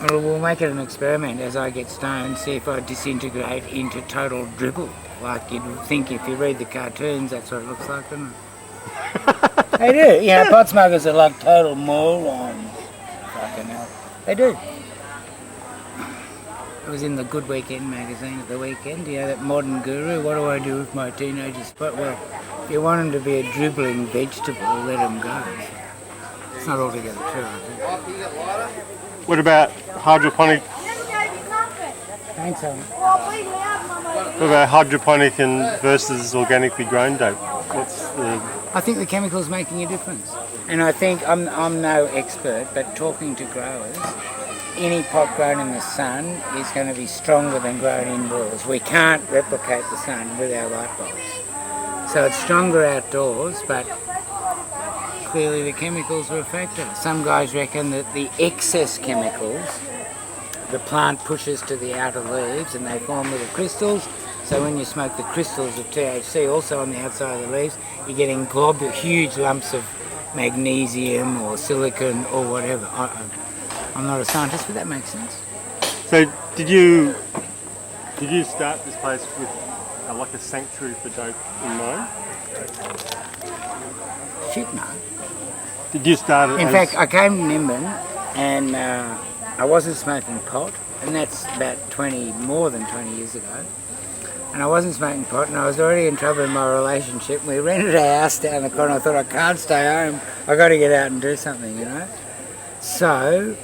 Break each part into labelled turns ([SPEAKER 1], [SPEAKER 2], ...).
[SPEAKER 1] Well, we'll make it an experiment as I get stoned, see if I disintegrate into total dribble. Like you'd think if you read the cartoons, that's what it looks like, doesn't it? They do. You know, pot smokers are like total morons. Fucking hell. They do. It was in the Good Weekend magazine at the weekend, you know, that modern guru, what do I do with my teenagers? But, well, if you want them to be a dribbling vegetable, let them go. It's not altogether true, I think.
[SPEAKER 2] What about hydroponic?
[SPEAKER 1] Thanks, Alan.
[SPEAKER 2] What about hydroponic and versus organically grown dope? What's the...
[SPEAKER 1] I think the chemical's making a difference. And I think, I'm no expert, but talking to growers, any pot grown in the sun is going to be stronger than grown indoors. We can't replicate the sun with our light bulbs. So it's stronger outdoors, but clearly the chemicals are a factor. Some guys reckon that the excess chemicals, the plant pushes to the outer leaves and they form little crystals. So when you smoke the crystals of THC also on the outside of the leaves, you're getting huge lumps of magnesium or silicon or whatever. I'm not a scientist, but that makes sense.
[SPEAKER 2] So did you start this place with like a sanctuary for dope in mind?
[SPEAKER 1] Shit, no.
[SPEAKER 2] Did you start it?
[SPEAKER 1] In fact, I came to Nimbin and I wasn't smoking pot, and that's about more than 20 years ago. And I wasn't smoking pot, and I was already in trouble in my relationship. We rented a house down the corner. I thought, I can't stay home. I got to get out and do something, you know. So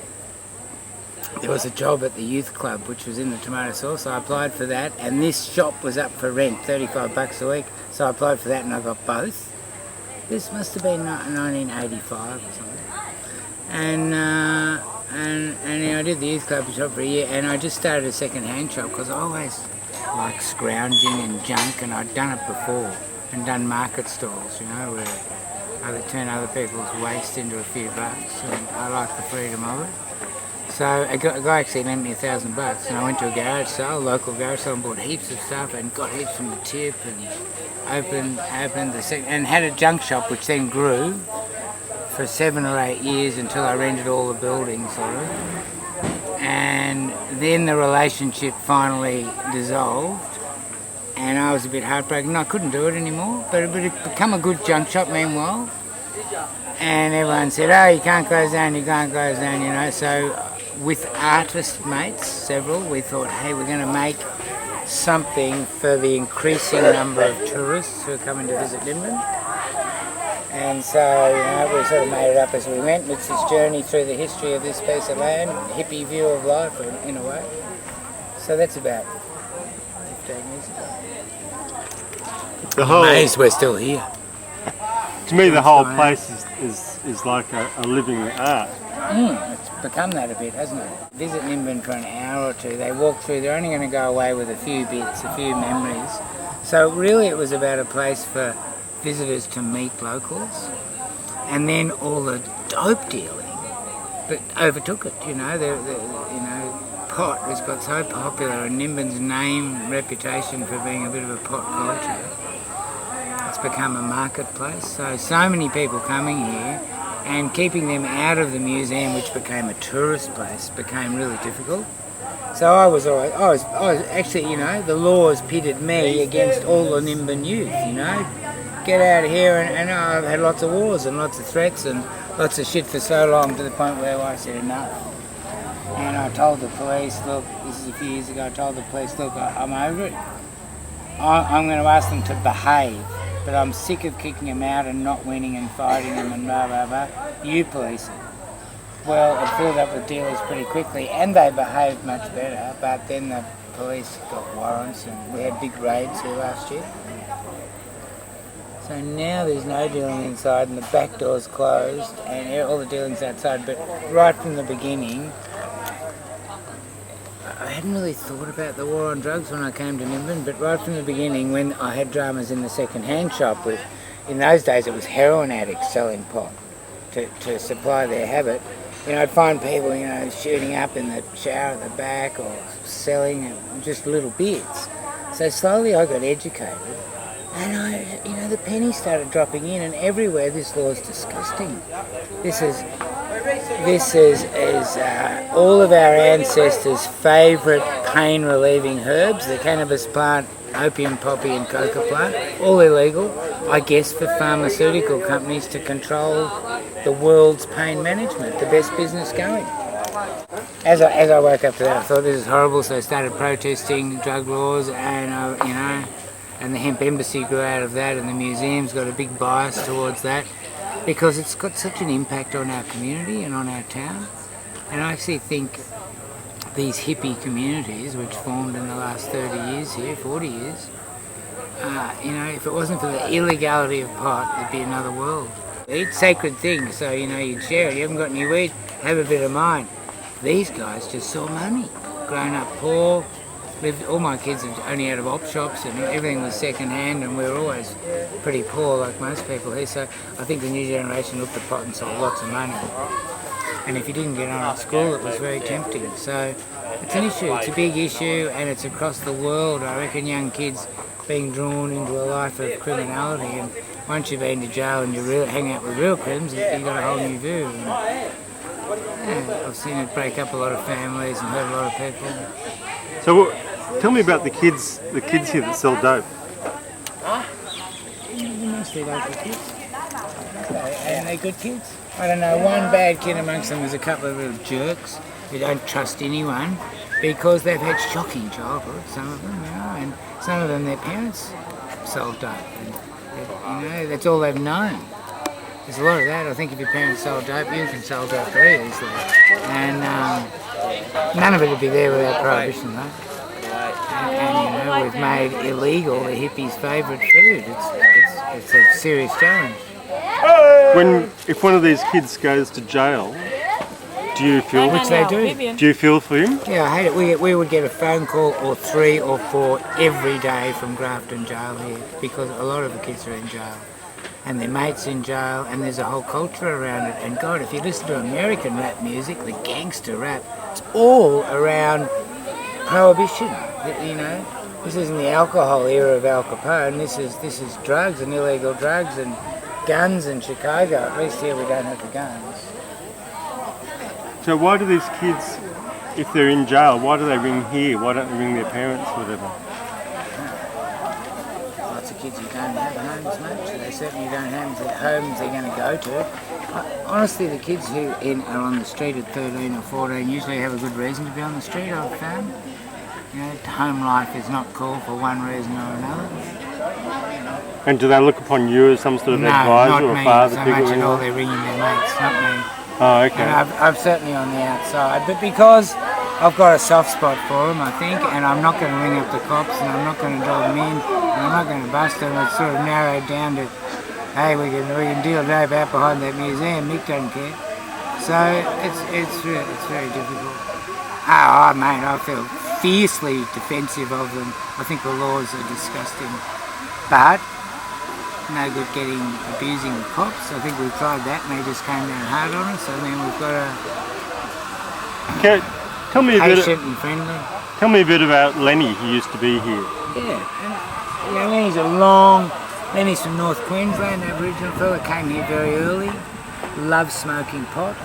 [SPEAKER 1] there was a job at the youth club, which was in the tomato sauce. I applied for that, and this shop was up for rent, $35 a week. So I applied for that, and I got both. This must have been 1985 or something. And I did the youth club shop for a year, and I just started a second-hand shop because I always like scrounging and junk, and I'd done it before and done market stalls, you know, where I turn other people's waste into a few bucks, and I like the freedom of it. So a guy actually lent me $1,000, and I went to a garage sale, local garage sale, and bought heaps of stuff and got heaps from the tip, and opened the second, and had a junk shop which then grew for 7 or 8 years until I rented all the buildings sort of. And then the relationship finally dissolved and I was a bit heartbroken. I couldn't do it anymore, but it had become a good junk shop meanwhile. And everyone said, oh, you can't close down, you can't close down, you know. So with artist mates, several, we thought, hey, we're going to make something for the increasing number of tourists who are coming to visit Nimbin. And so, you know, we sort of made it up as we went. It's this journey through the history of this piece of land, hippie view of life in a way. So that's about 15 years ago. I'm amazed we're still here.
[SPEAKER 2] To me, the whole place is like a living art.
[SPEAKER 1] It's become that a bit, hasn't it? Visit Nimbin for an hour or two. They walk through. They're only going to go away with a few bits, a few memories. So really it was about a place for visitors to meet locals. And then all the dope dealing but overtook it, you know. Pot has got so popular, and Nimbin's name, reputation for being a bit of a pot culture. It's become a marketplace. So many people coming here, and keeping them out of the museum, which became a tourist place, became really difficult. So I was actually, you know, the laws pitted me against all the Nimbin youth, you know. Get out of here, and I've had lots of wars and lots of threats and lots of shit for so long, to the point where I said enough. And I told the police, look, this is a few years ago, I told the police, look, I'm over it. I'm going to ask them to behave, but I'm sick of kicking them out and not winning and fighting them and blah, blah, blah. You police it. Well, it filled up with dealers pretty quickly, and they behaved much better, but then the police got warrants, and we had big raids here last year. So now there's no dealing inside, and the back door's closed, and all the dealing's outside, but right from the beginning, I hadn't really thought about the war on drugs when I came to Nimbin, but right from the beginning, when I had dramas in the second-hand shop with, in those days it was heroin addicts selling pot to supply their habit. You know, I'd find people, you know, shooting up in the shower at the back or selling just little bits. So slowly I got educated, and the pennies started dropping in, and everywhere this law is disgusting. This is all of our ancestors' favourite pain-relieving herbs, the cannabis plant, opium poppy and coca plant, all illegal, I guess, for pharmaceutical companies to control the world's pain management, the best business going. As I woke up to that, I thought this is horrible, so I started protesting drug laws, and and the hemp embassy grew out of that, and the museum's got a big bias towards that, because it's got such an impact on our community and on our town. And I actually think these hippie communities, which formed in the last 30 years here, 40 years, if it wasn't for the illegality of pot, there'd be another world. It's sacred things, so you'd share it. You haven't got any weed, have a bit of mine. These guys just saw money. Grown up poor, all my kids are only out of op shops, and everything was second hand, and we were always pretty poor like most people here. So I think the new generation looked at pot and saw lots of money. And if you didn't get on at school, it was very tempting. So it's an issue, it's a big issue, and it's across the world. I reckon young kids being drawn into a life of criminality, and once you've been to jail and you hang out with real crims, you've got a whole new view. And, I've seen it break up a lot of families and hurt a lot of people.
[SPEAKER 2] So tell me about the kids here that sell dope.
[SPEAKER 1] They're mostly local kids. And they're good kids. I don't know, one bad kid amongst them is a couple of little jerks who don't trust anyone because they've had shocking childhoods, some of them, and some of them, their parents sold dope. And, that's all they've known. There's a lot of that. I think if your parents sold dope, you can sell dope very easily. And none of it would be there without prohibition, though. And we've made illegal the hippies' favourite food. It's a serious challenge.
[SPEAKER 2] If one of these kids goes to jail, do you feel?
[SPEAKER 1] Which they do.
[SPEAKER 2] Do you feel for him?
[SPEAKER 1] Yeah, I hate it. We would get a phone call or 3 or 4 every day from Grafton Jail here, because a lot of the kids are in jail, and their mates in jail, and there's a whole culture around it. And God, if you listen to American rap music, the gangster rap, it's all around prohibition. This isn't the alcohol era of Al Capone. This is drugs and illegal drugs and guns in Chicago. At least here we don't have the guns.
[SPEAKER 2] So why do these kids, if they're in jail, why do they ring here? Why don't they ring their parents or whatever?
[SPEAKER 1] Lots of kids who don't have homes, mate. So they certainly don't have the homes they're going to go to. Honestly, the kids who are on the street at 13 or 14 usually have a good reason to be on the street, I've found. Home life is not cool for one reason or another.
[SPEAKER 2] And do they look upon you as some sort of advisor or father figure?
[SPEAKER 1] No, not me so much at all. They're ringing their mates, not me.
[SPEAKER 2] Oh, okay.
[SPEAKER 1] And I'm certainly on the outside, but because I've got a soft spot for them, I think, and I'm not going to ring up the cops, and I'm not going to draw them in, and I'm not going to bust them. It's sort of narrowed down to, hey, we can deal dope out behind that museum. Mick don't care. So it's very difficult. Oh, mate, I feel fiercely defensive of them. I think the laws are disgusting, but no good abusing the cops. I think we've tried that, and they just came down hard on us. I mean, we've got
[SPEAKER 2] tell me
[SPEAKER 1] patient and friendly.
[SPEAKER 2] Tell me a bit about Lenny, who used to be here.
[SPEAKER 1] Yeah, Lenny's from North Queensland, Aboriginal fella, came here very early, loves smoking pot,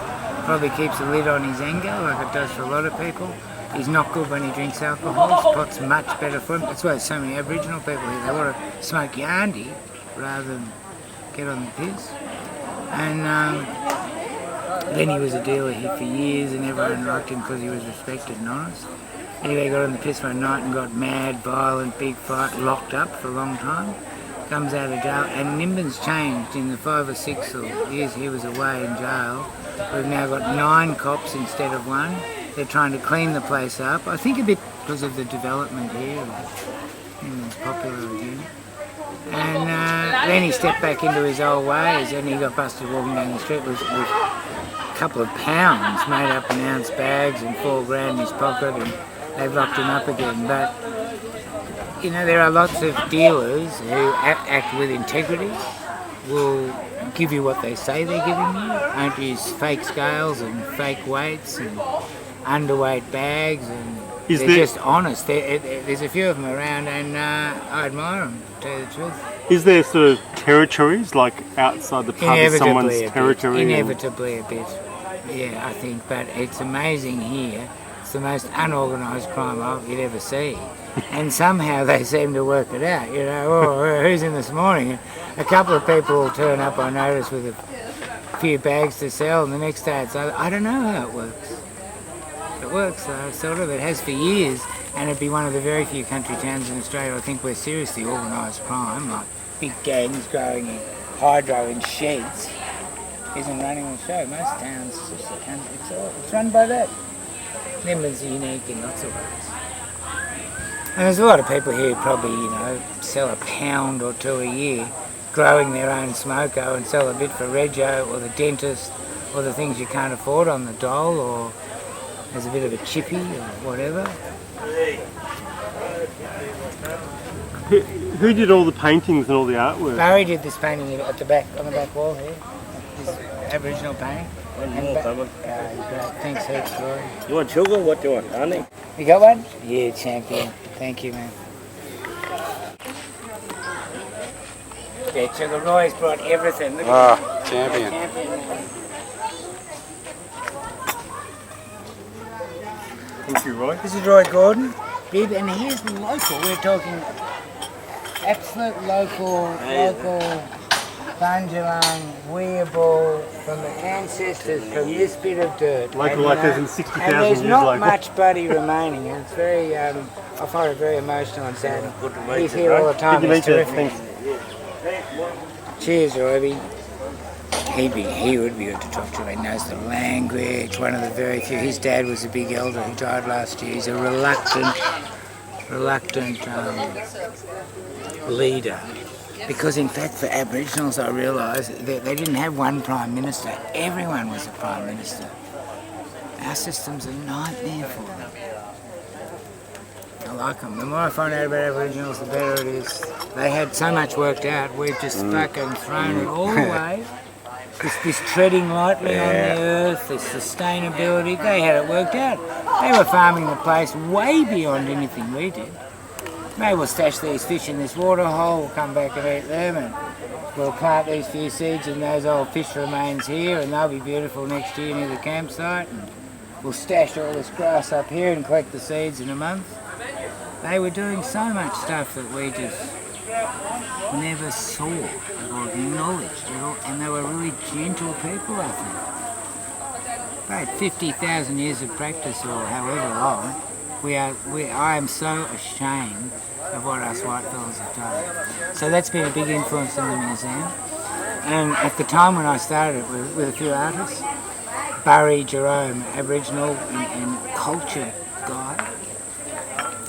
[SPEAKER 1] probably keeps a lid on his anger like it does for a lot of people. He's not good when he drinks alcohol. Pot's much better for him. That's why there's so many Aboriginal people here. They want to smoke yarndi rather than get on the piss. And Then he was a dealer here for years and everyone liked him because he was respected and honest. Anyway, he got on the piss one night and got mad, violent, big fight, locked up for a long time. Comes out of jail, and Nimbin's changed in the 5 or 6 years he was away in jail. We've now got 9 cops instead of 1. They're trying to clean the place up. I think a bit because of the development here. Nimbin's popular again. And then he stepped back into his old ways and he got busted walking down the street with a couple of pounds made up in ounce bags and $4,000 in his pocket, and they've locked him up again. But, you know, there are lots of dealers who act with integrity, will give you what they say they're giving you, don't use fake scales and fake weights and underweight bags, and they're just honest. There's a few of them around and I admire them, to tell you the truth.
[SPEAKER 2] Is there sort of territories, like outside the pub is someone's territory?
[SPEAKER 1] Inevitably a bit, yeah, I think. But it's amazing here. It's the most unorganised crime you'd ever see. And somehow they seem to work it out, you know. Oh, who's in this morning? A couple of people will turn up, I notice, with a few bags to sell, and the next day it's I don't know how it works. It works though, sort of. It has for years, and it'd be one of the very few country towns in Australia, I think, where seriously organised crime, like big gangs growing in hydro in sheds, isn't running the show. Most towns, it's run by that. Nimbin's unique in lots of ways. And there's a lot of people here who probably, you know, sell a pound or 2 a year, growing their own smoko and sell a bit for Rego or the dentist or the things you can't afford on the dole, or there's a bit of a chippy or whatever.
[SPEAKER 2] Who did all the paintings and all the artwork?
[SPEAKER 1] Barry did this painting at the back, on the back wall here. This Aboriginal painting. Thanks heaps, Roy.
[SPEAKER 3] You want sugar? What do you want? Honey?
[SPEAKER 1] You got one? Yeah, champion. Thank you, man. Yeah, sugar. Roy's brought everything. Look at
[SPEAKER 4] champion.
[SPEAKER 2] Thank you, Roy.
[SPEAKER 1] This is Roy Gordon, Bib, and here's local. We're talking absolute local Bunjalung, Weeaboo, from the ancestors from this bit of dirt.
[SPEAKER 2] Local, like there's in 60,000 years.
[SPEAKER 1] And there's not
[SPEAKER 2] local.
[SPEAKER 1] much buddy remaining. And it's very, I find it very emotional and sad. He's here all the time.
[SPEAKER 2] Good to
[SPEAKER 1] He's
[SPEAKER 2] meet you.
[SPEAKER 1] terrific.
[SPEAKER 2] Thanks.
[SPEAKER 1] Cheers, Roby. He would be good to talk to. He knows the language. One of the very few. His dad was a big elder who died last year. He's a reluctant leader. Because in fact for Aboriginals I realise they didn't have one Prime Minister, everyone was a Prime Minister. Our system's a nightmare for them. I like them. The more I find out about Aboriginals the better it is. They had so much worked out, we've just fucking thrown it all away. This treading lightly on the earth, this sustainability, they had it worked out. They were farming the place way beyond anything we did. Maybe we'll stash these fish in this water hole, we'll come back and eat them, and we'll plant these few seeds in those old fish remains here, and they'll be beautiful next year near the campsite. And we'll stash all this grass up here and collect the seeds in a month. They were doing so much stuff that we just never saw or acknowledged at all, and they were really gentle people, I think. They had 50,000 years of practice, or however long. I am so ashamed of what us white fellas have done. So that's been a big influence in the museum. And at the time when I started it with a few artists, Barry Jerome, Aboriginal and culture guy,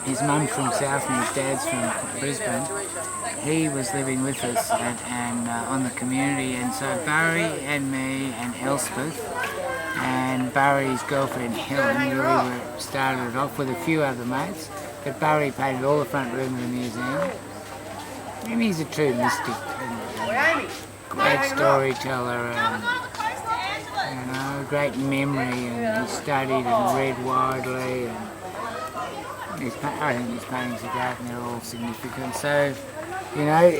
[SPEAKER 1] his mum from South and his dad's from Brisbane, he was living with us and on the community, and so Barry and me and Elspeth and Barry's girlfriend Helen really started it off with a few other mates, but Barry painted all the front room of the museum. And he's a true mystic and great storyteller and, you know, great memory, and he studied and read widely, and I think his paintings are great and they're all significant. So, you know,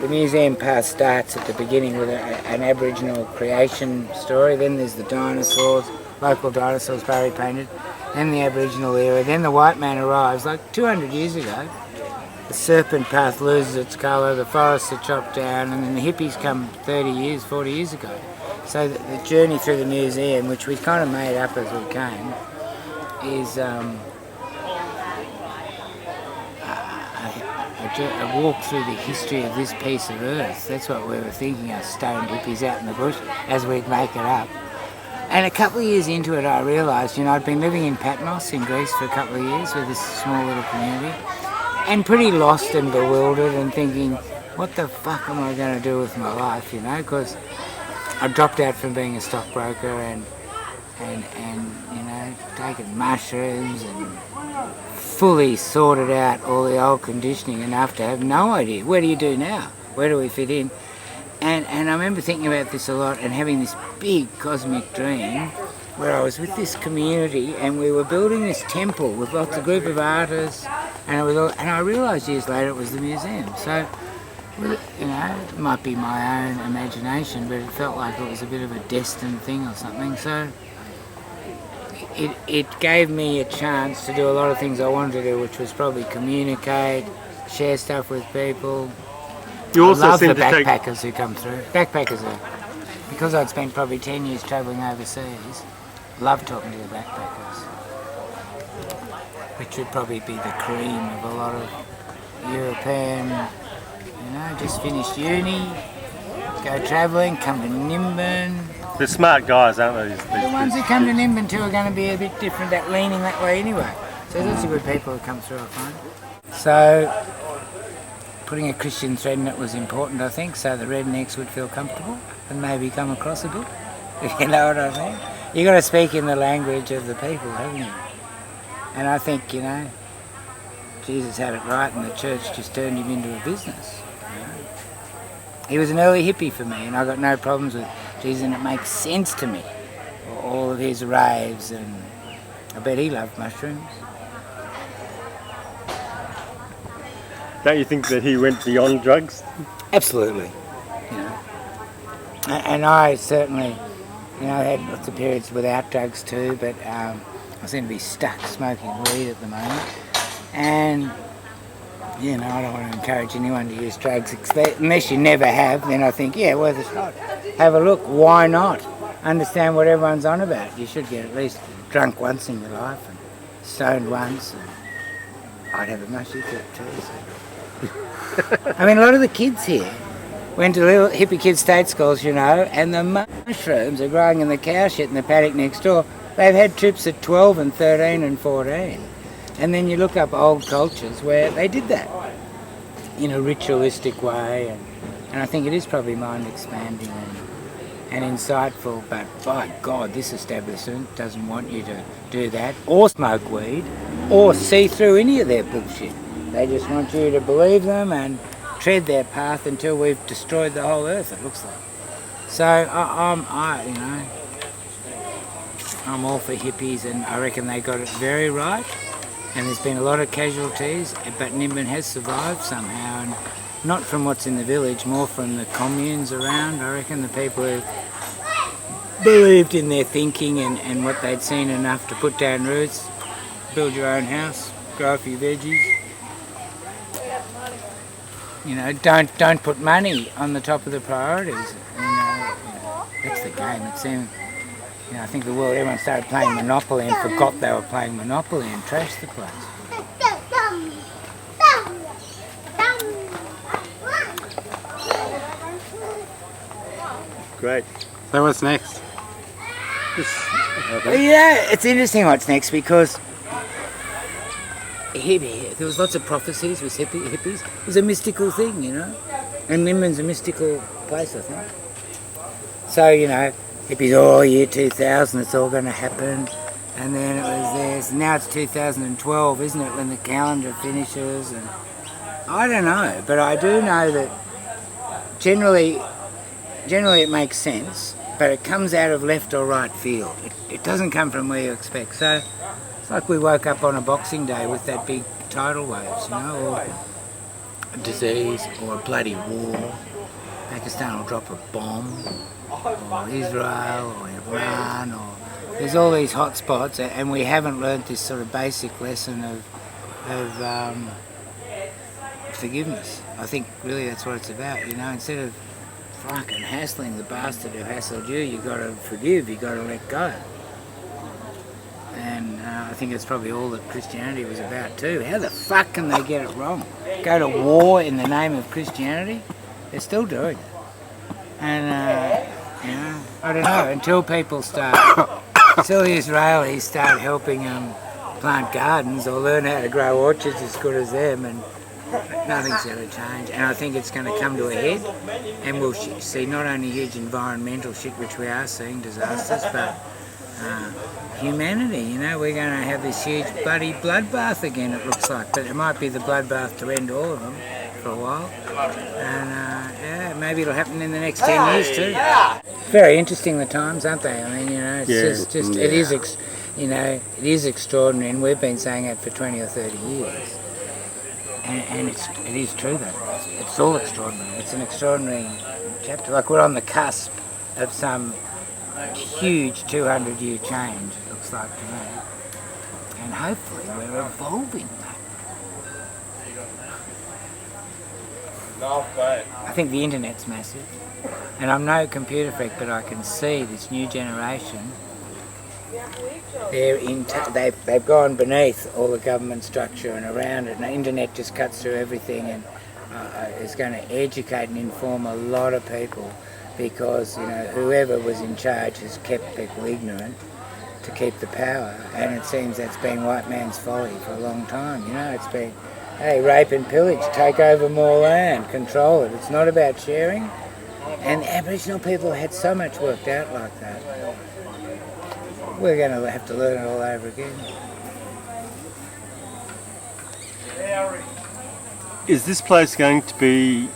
[SPEAKER 1] the museum path starts at the beginning with an Aboriginal creation story, then there's the dinosaurs, local dinosaurs Barry painted, then the Aboriginal era, then the white man arrives, like 200 years ago. The serpent path loses its colour, the forests are chopped down, and then the hippies come 30 years, 40 years ago. So the journey through the museum, which we kind of made up as we came, is a walk through the history of this piece of earth. That's what we were thinking, us stoned hippies out in the bush, as we'd make it up. And a couple of years into it, I realised, I'd been living in Patmos in Greece for a couple of years with this small little community, and pretty lost and bewildered and thinking, what the fuck am I going to do with my life, because I dropped out from being a stockbroker and taken mushrooms and fully sorted out all the old conditioning enough to have no idea, what do you do now? Where do we fit in? And I remember thinking about this a lot and having this big cosmic dream where I was with this community and we were building this temple with lots of group of artists, and I realised years later it was the museum. So, it might be my own imagination, but it felt like it was a bit of a destined thing or something. So it gave me a chance to do a lot of things I wanted to do, which was probably communicate, share stuff with people.
[SPEAKER 2] You also
[SPEAKER 1] I love the
[SPEAKER 2] seem to take...
[SPEAKER 1] backpackers who come through. Backpackers are, because I'd spent probably 10 years travelling overseas, love talking to the backpackers, which would probably be the cream of a lot of European, just finished uni, go travelling, come to Nimbin.
[SPEAKER 2] They're smart guys, aren't they?
[SPEAKER 1] The ones who come to Nimbin too are going to be a bit different, leaning that way anyway. So there's lots of good people who come through, I find. So putting a Christian thread in it was important, I think, so the rednecks would feel comfortable and maybe come across a bit. You know what I mean? You've got to speak in the language of the people, haven't you? And I think, Jesus had it right and the church just turned him into a business. He was an early hippie for me, and I got no problems with Jesus, and it makes sense to me. All of his raves, and I bet he loved mushrooms.
[SPEAKER 2] Don't you think that he went beyond drugs?
[SPEAKER 1] Absolutely. And I certainly, had lots of periods without drugs too, but I seem to be stuck smoking weed at the moment. And I don't want to encourage anyone to use drugs, unless you never have, then I think, yeah, worth a shot. Have a look, why not? Understand what everyone's on about. You should get at least drunk once in your life and stoned once. And I'd have a mushy trip too. So. I mean, a lot of the kids here went to little hippie kids' state schools, and the mushrooms are growing in the cow shit in the paddock next door. They've had trips at 12 and 13 and 14. And then you look up old cultures where they did that in a ritualistic way, and I think it is probably mind expanding and insightful, but by God, this establishment doesn't want you to do that, or smoke weed, or see through any of their bullshit. They just want you to believe them and tread their path until we've destroyed the whole earth, it looks like. So I'm all for hippies, and I reckon they got it very right. And there's been a lot of casualties, but Nimbin has survived somehow, and not from what's in the village, more from the communes around. I reckon the people who believed in their thinking and what they'd seen enough to put down roots, build your own house, grow a few veggies. Don't put money on the top of the priorities. That's the game. It seemed. I think everyone started playing Monopoly and forgot they were playing Monopoly and trashed the place.
[SPEAKER 2] Great.
[SPEAKER 4] So what's next?
[SPEAKER 1] It's interesting what's next, because there was lots of prophecies with hippies. It was a mystical thing, and Nimbin's a mystical place, I think. So, hippies, year 2000, it's all going to happen. And then it was this. Now it's 2012, isn't it, when the calendar finishes? And I don't know, but I do know that generally it makes sense, but it comes out of left or right field. It doesn't come from where you expect. So it's like we woke up on a Boxing Day with that big tidal waves, or a disease, or a bloody war. Pakistan will drop a bomb, or Israel, or Iran, or there's all these hot spots, and we haven't learnt this sort of basic lesson of forgiveness. I think really that's what it's about, instead of fucking hassling the bastard who hassled you. You got to forgive. You got to let go. And I think it's probably all that Christianity was about too. How the fuck can they get it wrong? Go to war in the name of Christianity? They're still doing it. And you know, I don't know. Until people start, until the Israelis start helping plant gardens or learn how to grow orchards as good as them, and nothing's going to change. And I think it's going to come to a head, and we'll see not only huge environmental shit, which we are seeing, disasters, but humanity. You know, we're going to have this huge bloody bloodbath again, it looks like. But it might be the bloodbath to end all of them for a while. And yeah, maybe it'll happen in the next 10 years too. Very interesting, the times, aren't they? I mean, you know, it's just it is, you know, it is extraordinary, and we've been saying it for 20 or 30 years. And it is true though. It's all extraordinary. It's an extraordinary chapter. Like we're on the cusp of some huge 200-year change, it looks like to me. And hopefully we're evolving that. I think the internet's massive. And I'm no computer freak, but I can see this new generation. They've gone beneath all the government structure and around it, and the internet just cuts through everything, and is going to educate and inform a lot of people, because you know whoever was in charge has kept people ignorant to keep the power, and it seems that's been white man's folly for a long time. You know, it's been, hey, rape and pillage, take over more land, control it. It's not about sharing, and the Aboriginal people had so much worked out like that. We're going to have to learn it all over again.
[SPEAKER 2] Is this place going to be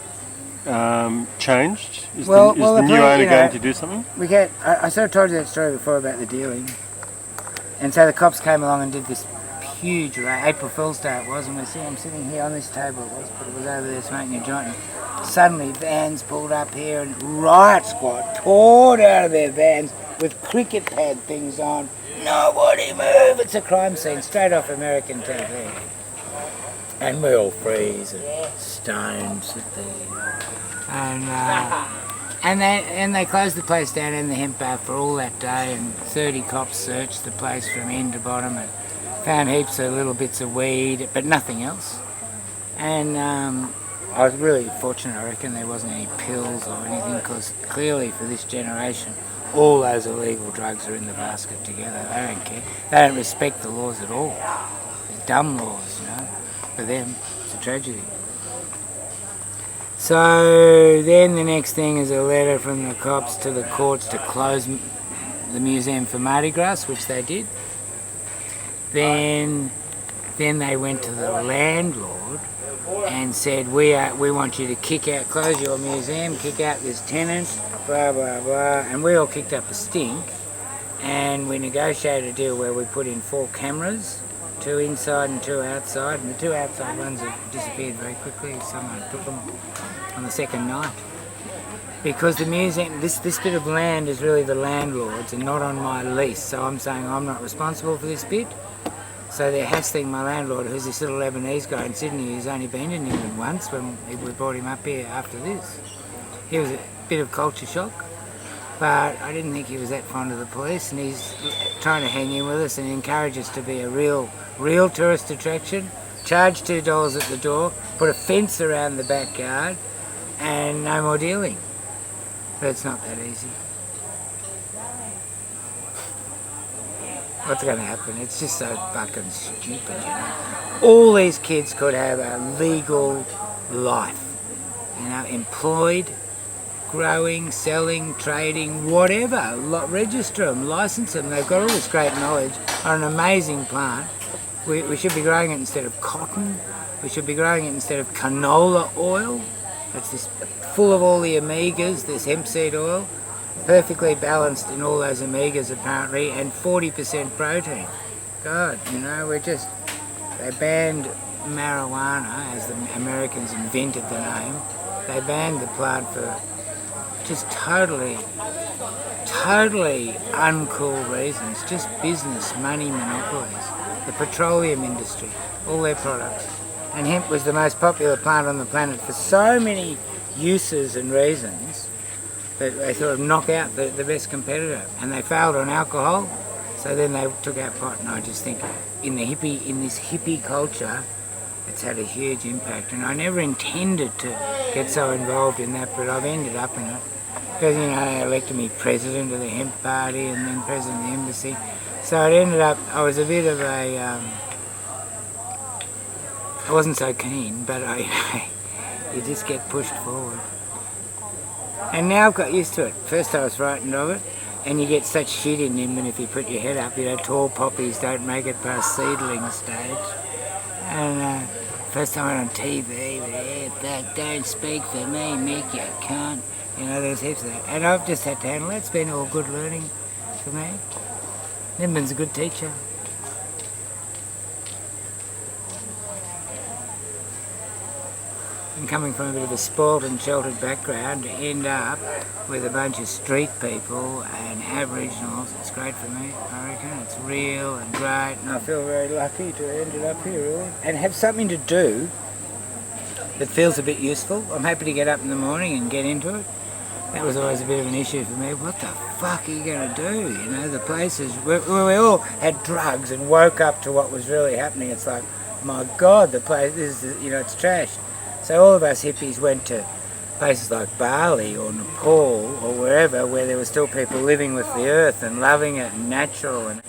[SPEAKER 2] changed? Is
[SPEAKER 1] the
[SPEAKER 2] new owner going to do something?
[SPEAKER 1] I sort of told you that story before about the dealing. And so the cops came along and did this huge raid. April Fool's Day it was, and I'm sitting here on this table, but it was over there smoking a joint. And suddenly vans pulled up here, and riot squad poured out of their vans with cricket pad things on. Nobody move! It's a crime scene, straight off American TV. And we all freeze and stones sit there. And they closed the place down in the hemp bar for all that day, and 30 cops searched the place from end to bottom and found heaps of little bits of weed, but nothing else. And I was really fortunate, I reckon there wasn't any pills or anything, because clearly for this generation, all those illegal drugs are in the basket together. They don't care. They don't respect the laws at all. They're dumb laws, you know. For them, it's a tragedy. So then the next thing is a letter from the cops to the courts to close the museum for Mardi Gras, which they did. Then they went to the landlord and said, we want you to close your museum, kick out this tenant, blah, blah, blah. And we all kicked up a stink, and we negotiated a deal where we put in 4 cameras, 2 inside and 2 outside, and the 2 outside ones have disappeared very quickly. Someone took them on the second night. Because the museum, this bit of land is really the landlord's and not on my lease, so I'm saying I'm not responsible for this bit. So they're hassling my landlord, who's this little Lebanese guy in Sydney who's only been in England once when we brought him up here after this. He was a bit of culture shock, but I didn't think he was that fond of the police, and he's trying to hang in with us and encourage us to be a real tourist attraction. Charge $2 at the door, put a fence around the backyard, and no more dealing. But it's not that easy. What's going to happen? It's just so fucking stupid, you know. All these kids could have a legal life, you know, employed, growing, selling, trading, whatever. Register them, license them. They've got all this great knowledge on an amazing plant. We should be growing it instead of cotton. We should be growing it instead of canola oil. It's this full of all the omegas, this hemp seed oil. Perfectly balanced in all those omegas apparently, and 40% protein. God, you know, they banned marijuana, as the Americans invented the name. They banned the plant for just totally uncool reasons, just business, money monopolies. The petroleum industry, all their products. And hemp was the most popular plant on the planet for so many uses and reasons. but they sort of knock out the best competitor, and they failed on alcohol. So then they took out pot, and I just think in this hippie culture, it's had a huge impact. And I never intended to get so involved in that, but I've ended up in it. Because, you know, they elected me president of the hemp party and then president of the embassy. So it ended up, I was a bit of a, I wasn't so keen, but you just get pushed forward. And now I've got used to it. First I was frightened of it. And you get such shit in Nimbin if you put your head up. You know, tall poppies don't make it past seedling stage. And first time I went on TV, don't speak for me, Mick, you can't. You know, there's heaps of that. And I've just had to handle it. It's been all good learning for me. Nimbin's a good teacher. And coming from a bit of a spoilt and sheltered background to end up with a bunch of street people and Aboriginals, it's great for me, I reckon. It's real and great, and I feel very lucky to have ended up here, really. And have something to do that feels a bit useful. I'm happy to get up in the morning and get into it. That was always a bit of an issue for me. What the fuck are you going to do? You know, the places where we all had drugs and woke up to what was really happening. It's like, my God, the place, this is, you know, it's trash. So all of us hippies went to places like Bali or Nepal or wherever where there were still people living with the earth and loving it and natural. And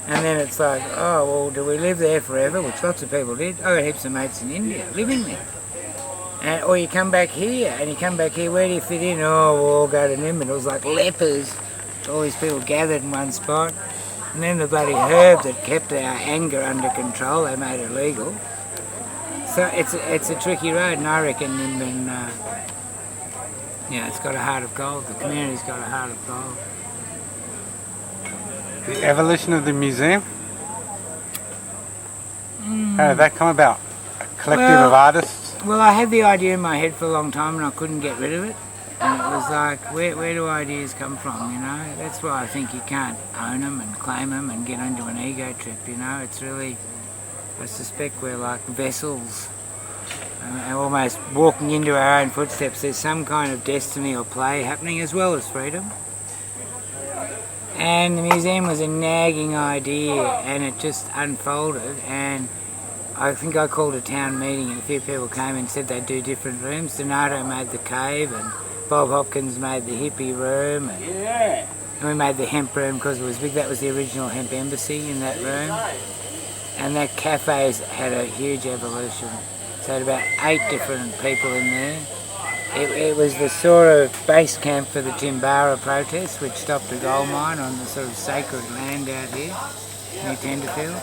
[SPEAKER 1] then it's like, oh, well, do we live there forever? Which lots of people did. I got heaps of mates in India living there. Or you come back here, and you come back here, where do you fit in? Oh, we'll all go to Nimbin. It was like lepers. All these people gathered in one spot. And then the bloody herb that kept our anger under control, they made it legal. So it's a tricky road, and I reckon Nimbin, it's got a heart of gold. The community's got a heart of gold.
[SPEAKER 4] The evolution of the museum? How did that come about? A collective of artists?
[SPEAKER 1] Well, I had the idea in my head for a long time, and I couldn't get rid of it. And it was like, where do ideas come from, you know? That's why I think you can't own them and claim them and get into an ego trip, you know? It's really... I suspect we're like vessels, almost walking into our own footsteps. There's some kind of destiny or play happening as well as freedom. And the museum was a nagging idea, and it just unfolded, and I think I called a town meeting and a few people came and said they'd do different rooms. Donato made the cave and Bob Hopkins made the hippie room, and we made the hemp room because it was big. That was the original hemp embassy in that room. And that cafe's had a huge evolution. So had about 8 different people in there. It was the sort of base camp for the Timbara protests, which stopped a gold mine on the sort of sacred land out here near Tenterfield.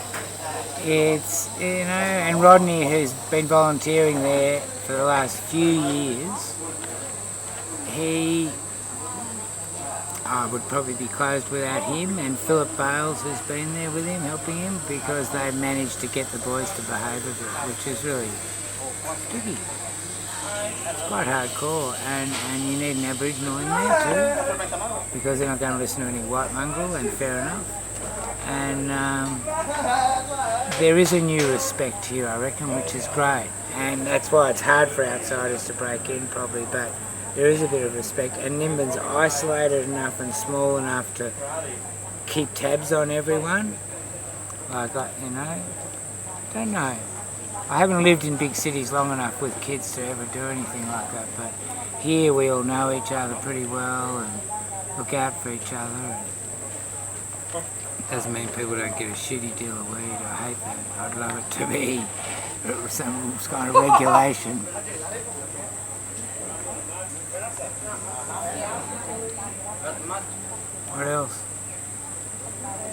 [SPEAKER 1] It's, you know, and Rodney, who's been volunteering there for the last few years, he would probably be closed without him, and Philip Bales, who's been there with him, helping him, because they've managed to get the boys to behave a bit, which is really tricky. It's quite hardcore, and you need an Aboriginal in there too, because they're not going to listen to any white mongrel, and fair enough. And there is a new respect here, I reckon, which is great, and that's why it's hard for outsiders to break in probably, but there is a bit of respect, and Nimbin's isolated enough and small enough to keep tabs on everyone. Like, you know, don't know. I haven't lived in big cities long enough with kids to ever do anything like that, but here we all know each other pretty well and look out for each other. Doesn't mean people don't get a shitty deal of weed. I hate that. I'd love it to be some kind of regulation. What else?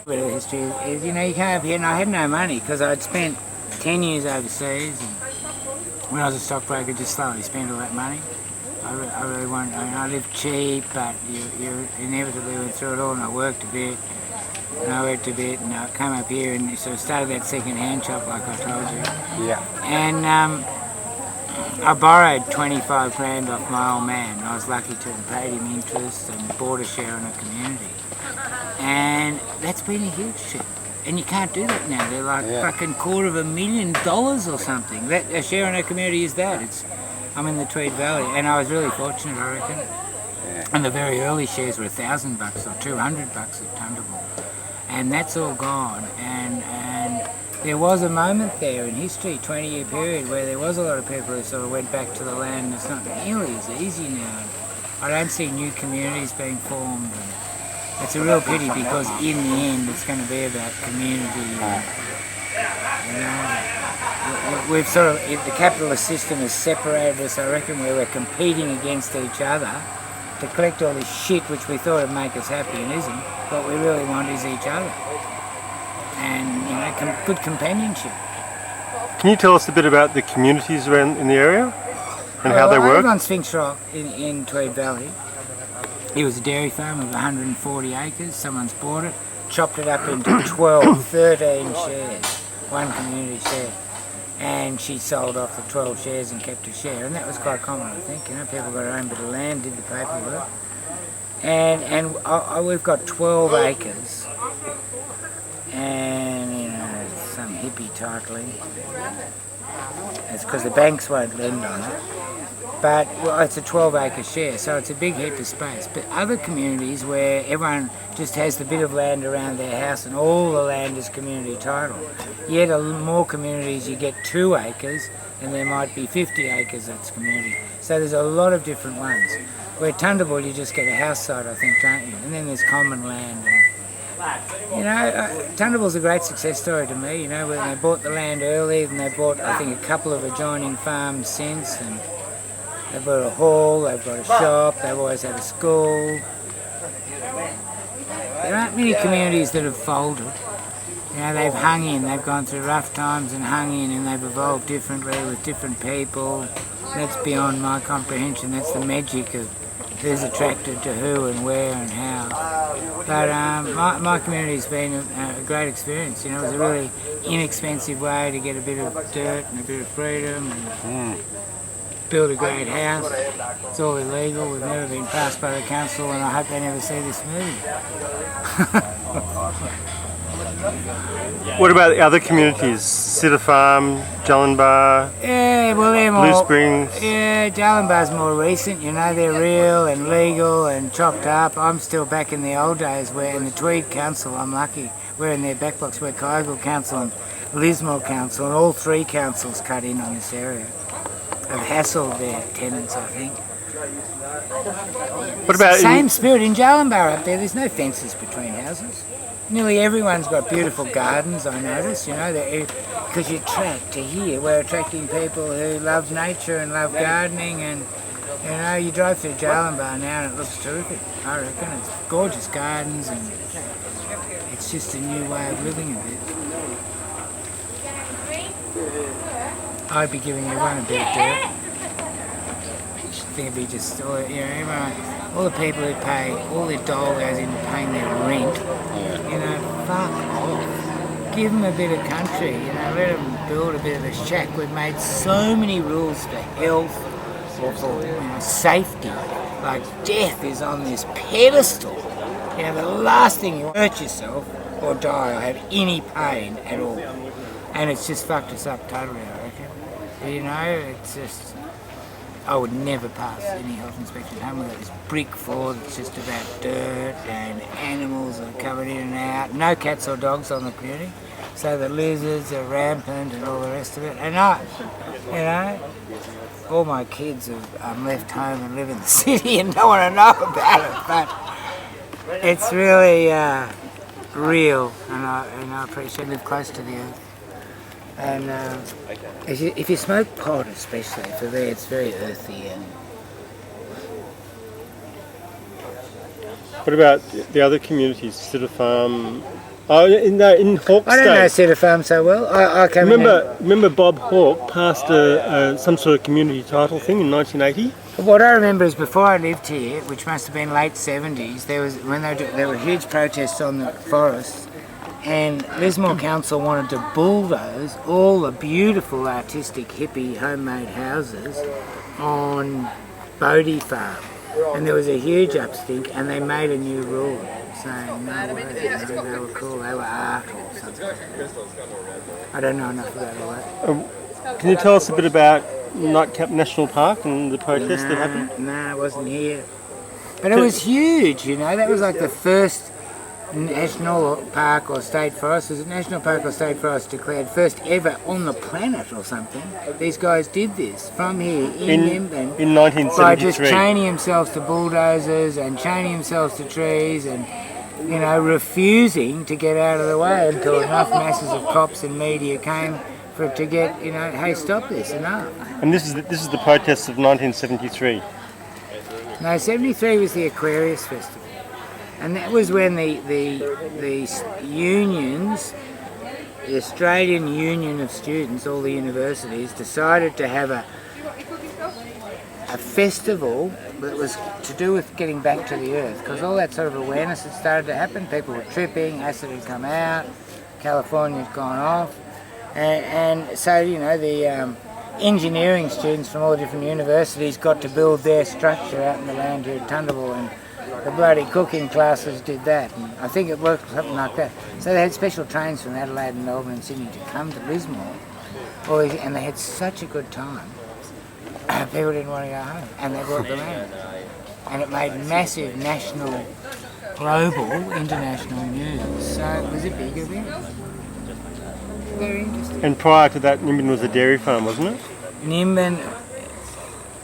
[SPEAKER 1] A bit of history is, you know, you come up here, and I had no money because I'd spent 10 years overseas, and when I was a stockbroker, just slowly spent all that money. I really wanted, I lived cheap, but you inevitably went through it all, and I worked a bit, and I came up here and sort of started that second-hand shop like I told you.
[SPEAKER 4] Yeah.
[SPEAKER 1] And I borrowed 25 grand off my old man. I was lucky to have paid him interest and bought a share in a community. And that's been a huge trip. And you can't do that now. They're like fucking $250,000 or something. That a share in a community is that. I'm in the Tweed Valley, and I was really fortunate, I reckon. And the very early shares were $1,000 or $200 at Thunderball. And that's all gone. And there was a moment there in history, 20-year period, where there was a lot of people who sort of went back to the land. It's not nearly as easy now. I don't see new communities being formed. And it's a real pity because in the end it's going to be about community. You know, we've sort of, the capitalist system has separated us, I reckon, where we're competing against each other to collect all this shit which we thought would make us happy and isn't. What we really want is each other. And, you know, good companionship.
[SPEAKER 2] Can you tell us a bit about the communities around in the area and how they
[SPEAKER 1] I
[SPEAKER 2] work?
[SPEAKER 1] live on Sphinx Rock in Tweed Valley. It was a dairy farm of 140 acres. Someone's bought it, chopped it up into 12, 13 shares, one community share. And she sold off the 12 shares and kept a share. And that was quite common, I think. You know, people got their own bit of land, did the paperwork. And we've got 12 acres. And, you know, some hippie titling. It's because the banks won't lend on it. But well, it's a 12-acre share, so it's a big heap of space. But other communities where everyone just has the bit of land around their house and all the land is community title. Yet more communities you get 2 acres and there might be 50 acres that's community. So there's a lot of different ones. Where Thunderball you just get a house site, I think, don't you? And then there's common land. And, you know, Thunderball's a great success story to me. You know, when they bought the land early and they bought, I think, a couple of adjoining farms since. And they've got a hall, they've got a shop, they've always had a school. There aren't many communities that have folded. You know, they've hung in, they've gone through rough times and hung in and they've evolved differently with different people. That's beyond my comprehension. That's the magic of who's attracted to who and where and how. But my community's been a great experience. You know, it was a really inexpensive way to get a bit of dirt and a bit of freedom and build a great house. It's all illegal. We've never been passed by the council, and I hope they never see this movie.
[SPEAKER 2] What about the other communities? Sitter Farm, Jallanbar,
[SPEAKER 1] Yeah, well, they're
[SPEAKER 2] Blue
[SPEAKER 1] more.
[SPEAKER 2] Springs?
[SPEAKER 1] Yeah, Jallanbar's more recent. You know, they're real and legal and chopped up. I'm still back in the old days where in the Tweed Council, I'm lucky. We're in their back blocks where Kyogle Council and Lismore Council and all 3 councils cut in on this area. Have hassled their tenants, I think.
[SPEAKER 2] What about
[SPEAKER 1] Same spirit in Jallanbar up there. There's no fences between houses. Nearly everyone's got beautiful gardens, I notice, you know, because you attract to here. We're attracting people who love nature and love gardening, and, you know, you drive through Jallanbar now and it looks terrific, I reckon. It's gorgeous gardens and it's just a new way of living a bit. I'd be giving everyone a bit of dirt. I think it'd be just, you know, everyone, all the people who pay, all their dole goes into paying their rent. You know, fuck off. Give them a bit of country, you know, let them build a bit of a shack. We've made so many rules for health or for, you know, safety. Like death is on this pedestal. You know, the last thing you want to hurt yourself or die or have any pain at all. And it's just fucked us up totally, I reckon. You know, it's just, I would never pass any health inspection home with this brick floor that's just about dirt and animals are covered in and out. No cats or dogs on the community, so the lizards are rampant and all the rest of it. And you know, all my kids have left home and live in the city and don't want to know about it. But it's really real, and I appreciate live close to the earth. And if you smoke pot, especially for there, it's very earthy. And
[SPEAKER 2] What about the other communities? Sitter Farm. Oh, in Hawke's
[SPEAKER 1] I don't know
[SPEAKER 2] Day.
[SPEAKER 1] Cedar Farm so well. I came
[SPEAKER 2] Remember Bob Hawke passed some sort of community title thing in 1980?
[SPEAKER 1] What I remember is before I lived here, which must have been late 70s, there were huge protests on the forests. And Lismore Council wanted to bulldoze all the beautiful artistic hippie homemade houses on Bodie Farm. And there was a huge upstink and they made a new rule saying no way, they were cool, they were art or something. I don't know enough about all that.
[SPEAKER 2] Can you tell us a bit about Nightcap National Park and the protests that happened?
[SPEAKER 1] No, I wasn't here. But it was huge, you know. That was like the first national park or state forest. Was it national park or state forest declared first ever on the planet or something? These guys did this from here in Nimbin.
[SPEAKER 2] In
[SPEAKER 1] By just
[SPEAKER 2] 1973.
[SPEAKER 1] chaining themselves to bulldozers and chaining themselves to trees and, you know, refusing to get out of the way until enough masses of cops and media came for it to get, you know, hey, stop this, enough.
[SPEAKER 2] And this is the protests of 1973.
[SPEAKER 1] No, 73 was the Aquarius Festival. And that was when the unions, the Australian Union of Students, all the universities, decided to have a festival that was to do with getting back to the earth, because all that sort of awareness had started to happen. People were tripping, acid had come out, California had gone off. And so, you know, the engineering students from all different universities got to build their structure out in the land here at Tundable, and the bloody cooking classes did that. And I think it worked something like that. So they had special trains from Adelaide and Melbourne and Sydney to come to Lismore, and they had such a good time. People didn't want to go home, and they bought the land. And it made massive national, global, international news. So it was a big event. Very interesting.
[SPEAKER 2] And prior to that, Nimbin was a dairy farm, wasn't it?
[SPEAKER 1] Nimbin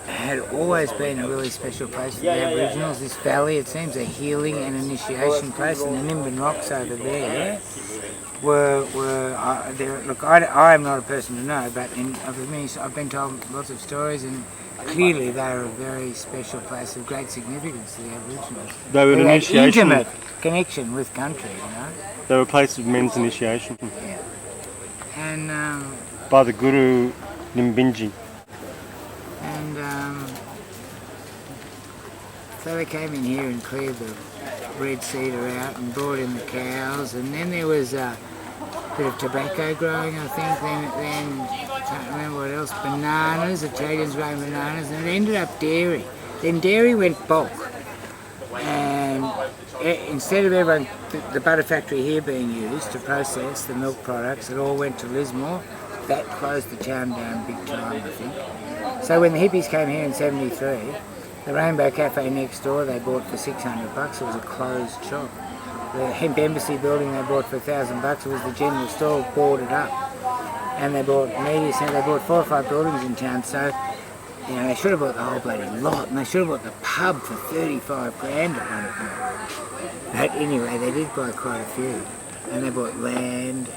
[SPEAKER 1] had always been a really special place for the Aboriginals. This valley, it seems, a healing and initiation place, and the Nimbin rocks over there were look, I am not a person to know, but I've been told lots of stories, and clearly they are a very special place of great significance to the Aboriginals.
[SPEAKER 2] They were an
[SPEAKER 1] had
[SPEAKER 2] initiation.
[SPEAKER 1] intimate connection with country, you know.
[SPEAKER 2] They were a place of men's initiation.
[SPEAKER 1] Yeah. And
[SPEAKER 2] By the Guru Nimbinji.
[SPEAKER 1] so they came in here and cleared the red cedar out and brought in the cows, and then there was a bit of tobacco growing, I think, then I can't remember what else, bananas, Italians growing bananas, and it ended up dairy. Then dairy went bulk, and instead of the butter factory here being used to process the milk products, it all went to Lismore. That closed the town down big time, I think. So when the hippies came here in 73, the Rainbow Cafe next door they bought for $600. It was a closed shop. The Hemp Embassy building they bought for $1,000. It was the general store boarded up. And they bought media centre. They bought 4 or 5 buildings in town. So, you know, they should have bought the whole bloody lot, and they should have bought the pub for 35 grand at one point. But anyway, they did buy quite a few. And they bought land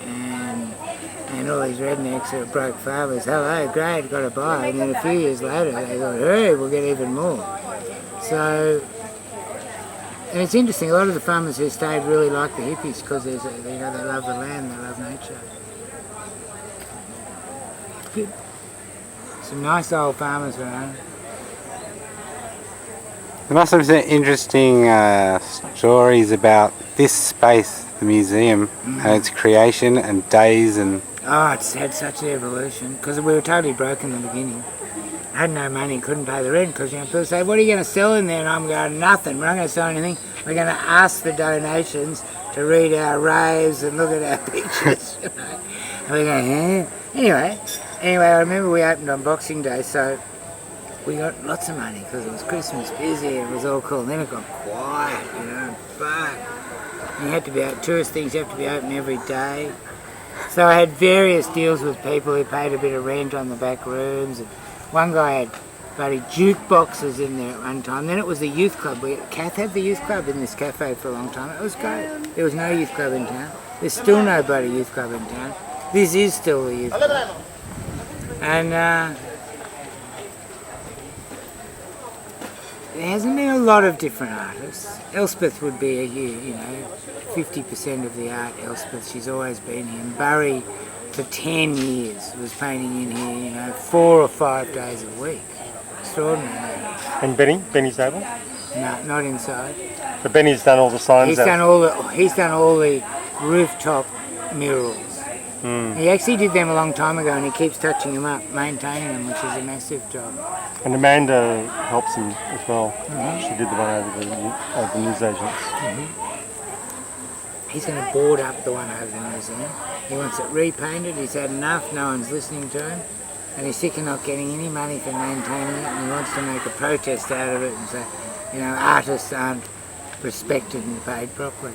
[SPEAKER 1] and all these rednecks that were broke farmers. Hello, great, got to buy. And then a few years later, they thought, hey, we'll get even more. So, and it's interesting, a lot of the farmers who stayed really like the hippies because they love the land, they love nature. Good. Some nice old farmers around.
[SPEAKER 4] There must have been interesting stories about this space, the museum, and its creation and days and...
[SPEAKER 1] Oh, it's had such an evolution because we were totally broke in the beginning. I had no money, couldn't pay the rent because, you know, people say, what are you going to sell in there? And I'm going, nothing. We're not going to sell anything. We're going to ask the donations to read our raves and look at our pictures. You know? And we're going, eh? Anyway, I remember we opened on Boxing Day, so we got lots of money because it was Christmas, busy, it was all cool. And then it got quiet, you know, fuck. You had to be out, tourist things have to be open every day. So I had various deals with people who paid a bit of rent on the back rooms. And one guy had bloody jukeboxes in there at one time. Then it was the youth club. Kath had the youth club in this cafe for a long time. It was great. There was no youth club in town. There's still no bloody youth club in town. This is still the youth club. And there hasn't been a lot of different artists. Elspeth would be a you know, 50% of the art, Elspeth, she's always been here. And Burry, for 10 years, was painting in here, you know, 4 or 5 days a week. Extraordinary.
[SPEAKER 2] And Benny Zabel?
[SPEAKER 1] No, not inside.
[SPEAKER 2] But Benny's done all the signs.
[SPEAKER 1] He's done all the rooftop murals. He actually did them a long time ago, and he keeps touching them up, maintaining them, which is a massive job.
[SPEAKER 2] And Amanda helps him as well. She did the one over the newsagents.
[SPEAKER 1] He's going to board up the one over the museum. He wants it repainted. He's had enough. No one's listening to him. And he's sick of not getting any money for maintaining it. And he wants to make a protest out of it and say, You know, artists aren't respected and paid properly.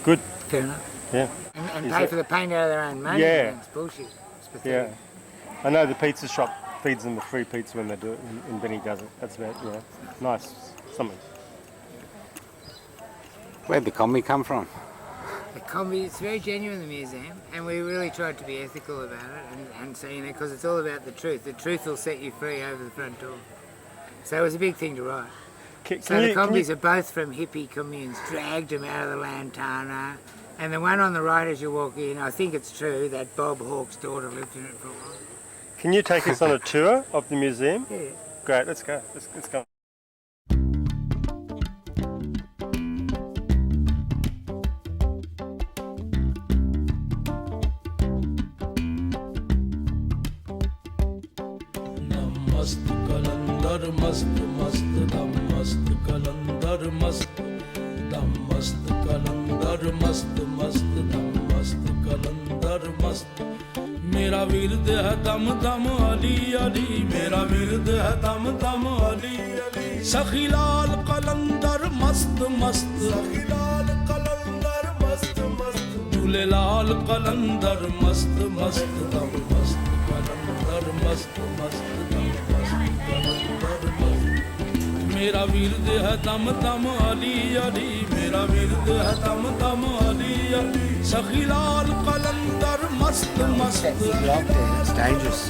[SPEAKER 2] Good.
[SPEAKER 1] Fair enough.
[SPEAKER 2] Yeah.
[SPEAKER 1] And
[SPEAKER 2] Is
[SPEAKER 1] pay
[SPEAKER 2] it-
[SPEAKER 1] for the paint out of their own money.
[SPEAKER 2] Yeah.
[SPEAKER 1] It's bullshit. It's
[SPEAKER 2] Yeah.
[SPEAKER 1] pathetic.
[SPEAKER 2] I know the pizza shop feeds them the free pizza when they do it, and Benny does it. That's about, nice. Something.
[SPEAKER 4] Where'd the combi come from?
[SPEAKER 1] The comedy, it's very genuine, the museum, and we really tried to be ethical about it and say, you know, because it's all about the truth. The truth will set you free over the front door. So it was a big thing to write. So the combies are both from hippie communes, dragged them out of the lantana, and the one on the right as you walk in, I think it's true that Bob Hawke's daughter lived in it for a while.
[SPEAKER 2] Can you take us on a tour of the museum?
[SPEAKER 1] Yeah.
[SPEAKER 2] Great, let's go. Let's go.
[SPEAKER 5] मस्त कलंदर मस्त मस्त दम मस्त कलंदर मस्त दम मस्त कलंदर मस्त मस्त दम मस्त कलंदर मस्त मेरा विरद है दम दम अली अली मेरा विरद है दम दम अली अली सखी लाल कलंदर मस्त मस्त सखी लाल कलंदर मस्त मस्त झूले लाल कलंदर मस्त मस्त दम मस्त कलंदर मस्त मस्त दम मेरा विरद है दम दम अली अली मेरा विरद है दम दम अली अली सखी लाल कलंदर मस्त मस्त
[SPEAKER 1] It's dangerous.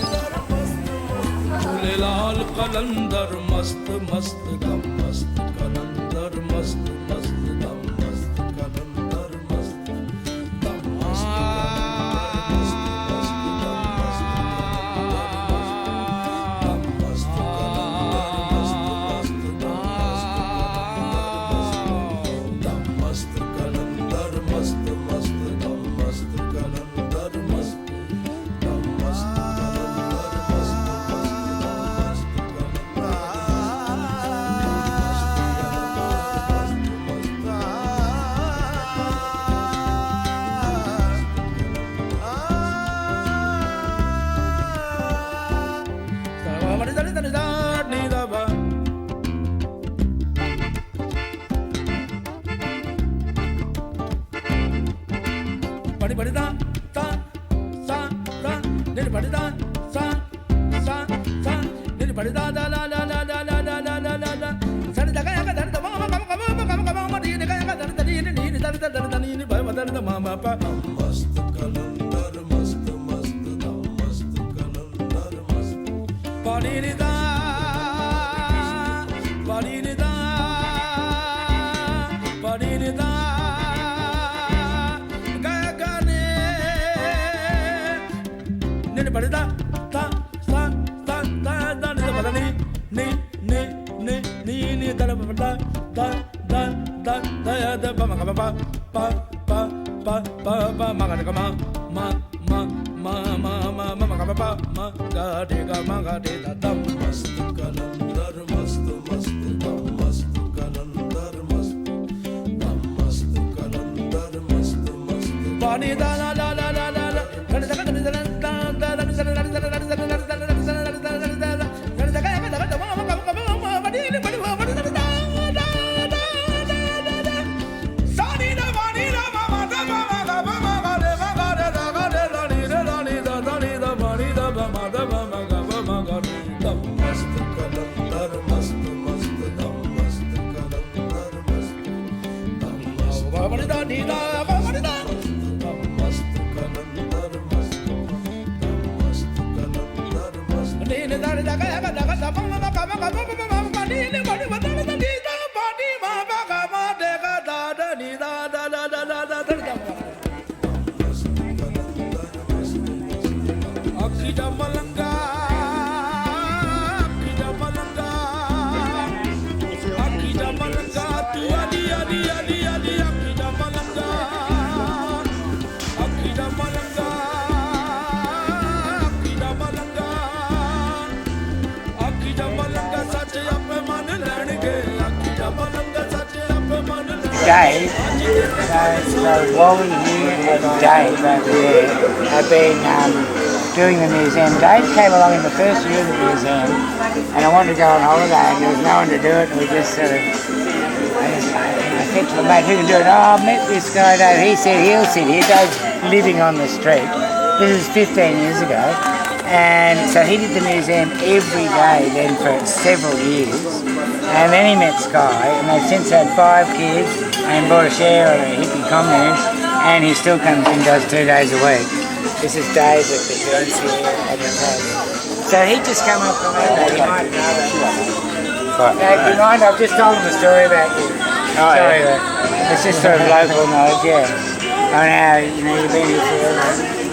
[SPEAKER 5] झूले लाल कलंदर मस्त मस्त दम मस्त कलंदर मस्त मस्त दम मस्त कलंदर मस्त दम मस्त मस्त कलंदर मस्त मस्त दम मस्त कलंदर मस्त पानी निदा पानी निदा पानी निदा गाने ने पड़दा ता ता ता ता दा ने पता नहीं ने दा पड़दा दा दा दा दा दा पा मा पा पा pa pa pa ma ga ga ma ma ma ma ma ma ma ma ga pa ma ga de da dam mast kalandar mast mast dam mast kalandar mast dam mast kalandar mast mast pani da la la la la la la da da da da
[SPEAKER 1] Dave, so Wally here and Dave over there have been doing the museum. Dave came along in the first year of the museum, and I wanted to go on holiday, and there was no one to do it, and we just sort of, I said to my mate, who can do it? Oh, I met this guy, Dave. He said he'll sit here. Dave's living on the street. This is 15 years ago. And so he did the museum every day then for several years. And then he met Sky, and they've since had 5 kids and bought a share of a hippie commune, and he still comes in and does 2 days a week. This is Dave with the girls here at the table. So he just come up from over. You might know that. Dave, do you mind? I've just told him a story about you.
[SPEAKER 2] Oh,
[SPEAKER 1] Sorry,
[SPEAKER 2] yeah.
[SPEAKER 1] it's just sort of local knowledge, yeah. I know, you know, you've been here forever.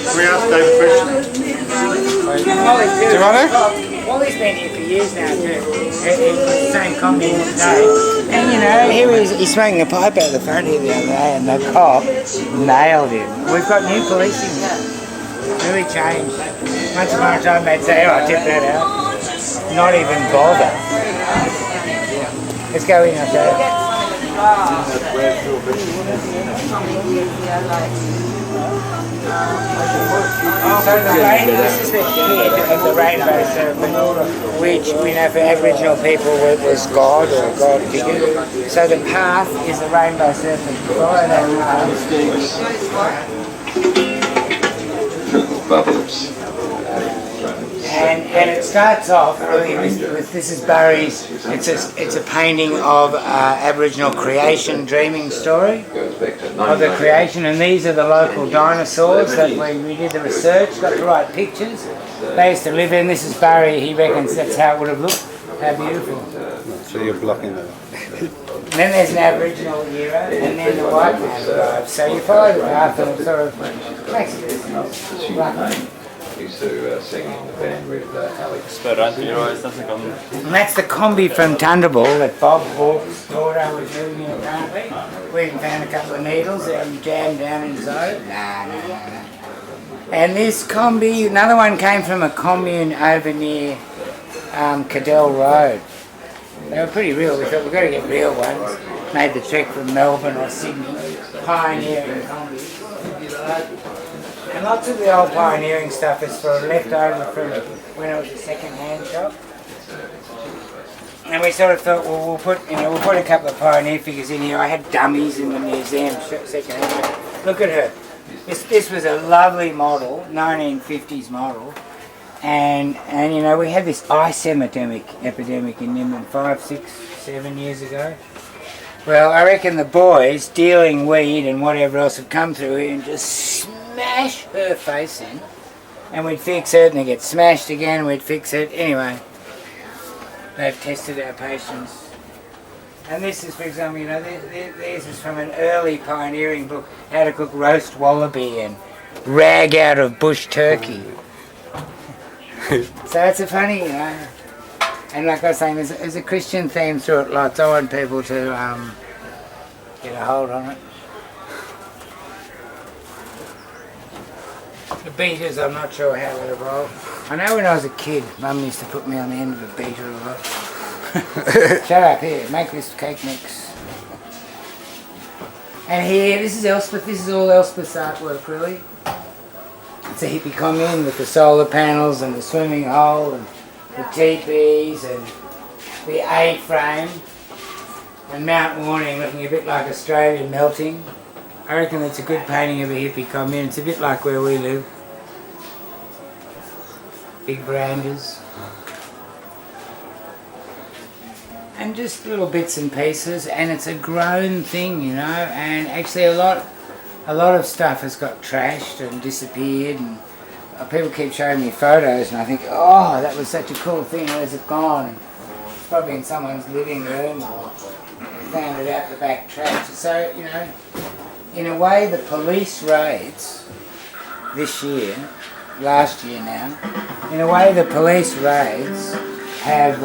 [SPEAKER 2] Can we ask Dave a question?
[SPEAKER 1] Do
[SPEAKER 4] you want to?
[SPEAKER 1] Wally's been here for years now too. He's the same commune as Dave. And you know, here he's smoking a pipe out the front here the other day, and the cop nailed him. We've got new policing now. Really changed. Once upon a time they'd say, oh, tip that out. Not even bother. Let's go in, I'll show you. So this is the head of the rainbow serpent, which we know for Aboriginal people was God or a God figure. So the path is the rainbow serpent. Follow that path.
[SPEAKER 6] Bubbles.
[SPEAKER 1] And it starts off really with this is Barry's. It's a painting of Aboriginal creation dreaming story of the creation, and these are the local dinosaurs that we did the research, got the right pictures. They used to live in. This is Barry. He reckons that's how it would have looked. How beautiful.
[SPEAKER 4] So you're blocking that.
[SPEAKER 1] And then there's an Aboriginal era, and then the white man arrives. So you follow the path, and it sort of makes it.
[SPEAKER 6] Used to sing in the band with Alex.
[SPEAKER 1] And that's the combi from Thunderball that Bob Hawke's daughter was moving in apparently. We even found a couple of needles and jammed down inside. No. And this combi, another one came from a commune over near Cadell Road. They were pretty real. We thought we've got to get real ones. Made the trek from Melbourne or Sydney, pioneering combis. And lots of the old pioneering stuff is sort of left over from when it was a second-hand shop. And we sort of thought, well, we'll put a couple of pioneer figures in here. I had dummies in the museum second-hand. Look at her. This was a lovely model, 1950s model. And you know, we had this ice epidemic in Nimbin 5, 6, 7 years ago. Well, I reckon the boys dealing weed and whatever else have come through here and just smash her face in, and we'd fix it, and it gets smashed again, and we'd fix it. Anyway, they've tested our patience. And this is, for example, you know, this is from an early pioneering book, how to cook roast wallaby and rag out of bush turkey. So it's a funny, you know. And like I was saying, there's a Christian theme through it lots. I want people to get a hold on it. The beaters, I'm not sure how it evolved. I know when I was a kid, Mum used to put me on the end of a beater a lot. Shut up, here, make this cake mix. And here, this is Elspeth, this is all Elspeth's artwork really. It's a hippie commune with the solar panels and the swimming hole and the teepees and the A-frame and Mount Warning looking a bit like Australia melting. I reckon it's a good painting of a hippie commune. It's a bit like where we live. Big verandas. And just little bits and pieces, and it's a grown thing, you know, and actually a lot of stuff has got trashed and disappeared, and people keep showing me photos and I think, oh, that was such a cool thing, where's it gone? It's probably in someone's living room or found it out the back trash. So, you know, in a way the police raids this year, last year now, in a way the police raids have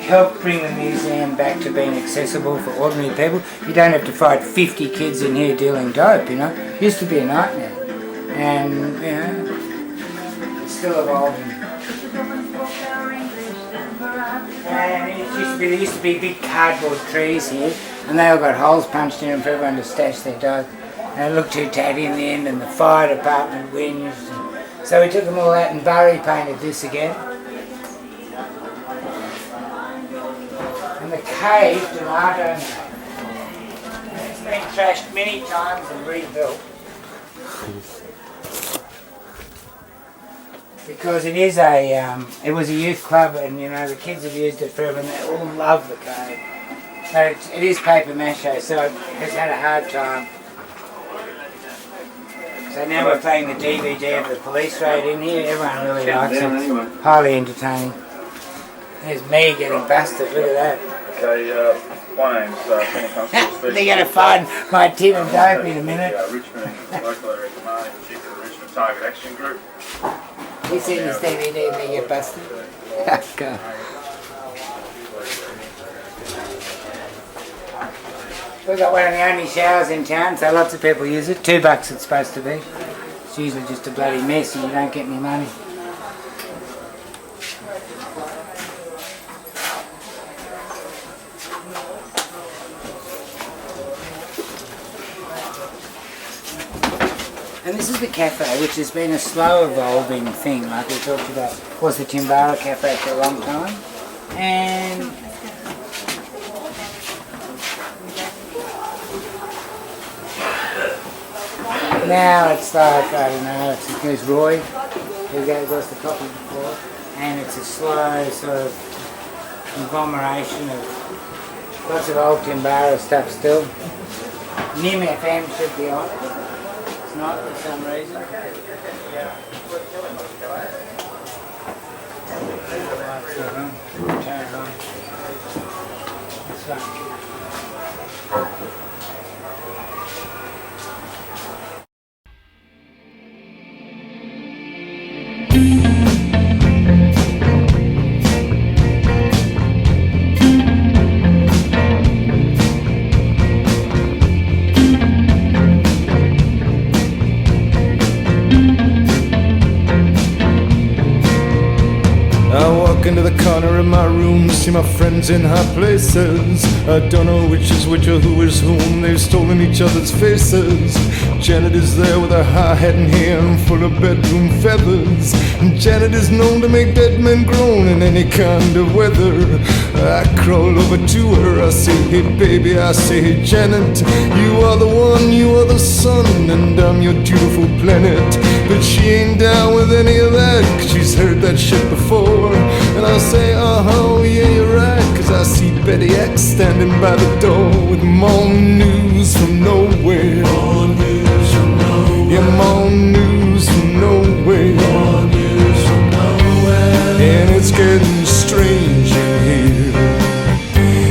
[SPEAKER 1] helped bring the museum back to being accessible for ordinary people. You don't have to fight 50 kids in here dealing dope, you know. It used to be a nightmare. And, you know, it's still evolving. And there used to be big cardboard trees here, and they all got holes punched in them for everyone to stash their dope. And it looked too tatty in the end, and the fire department whinged. So we took them all out and Barry painted this again. And the cave, Tomato, it's been trashed many times and rebuilt. Because it is it was a youth club, and you know the kids have used it forever, and they all love the cave. But it is paper mache, so it has had a hard time. So now we're playing the DVD of the police raid in here. Everyone really likes it. It's highly entertaining. There's me getting busted. Look at that.
[SPEAKER 7] Okay, my name's former Constable.
[SPEAKER 1] They're going to find my tin and dope in a minute.
[SPEAKER 7] Richmond local area command, in particular the Richmond Target Action Group.
[SPEAKER 1] You seen this DVD and they get busted? Go. We've got one of the only showers in town, so lots of people use it. $2 it's supposed to be. It's usually just a bloody mess and you don't get any money. And this is the cafe, which has been a slow evolving thing, like we talked about. Was the Timbara Cafe for a long time. And now it's like, I don't know, there's Roy, who gave us the copy before, and it's a slow sort of conglomeration of lots of old Timbara stuff still. Nim FM should be on. It's not for some reason. Turn it on. It's fine.
[SPEAKER 8] Into the corner of my room, see my friends in high places. I don't know which is which or who is whom. They've stolen each other's faces. Janet is there with her high hat and hair full of bedroom feathers. And Janet is known to make dead men groan in any kind of weather. I crawl over to her, I say, hey baby, I say, hey Janet, you are the one, you are the sun, and I'm your beautiful planet. But she ain't down with any of that, 'cause she's heard that shit before. And I'll say, oh yeah, you're right, 'cause I see Betty X standing by the door with more news from nowhere. More news from nowhere. Yeah, more news from nowhere. More news from nowhere. And it's getting strange in here.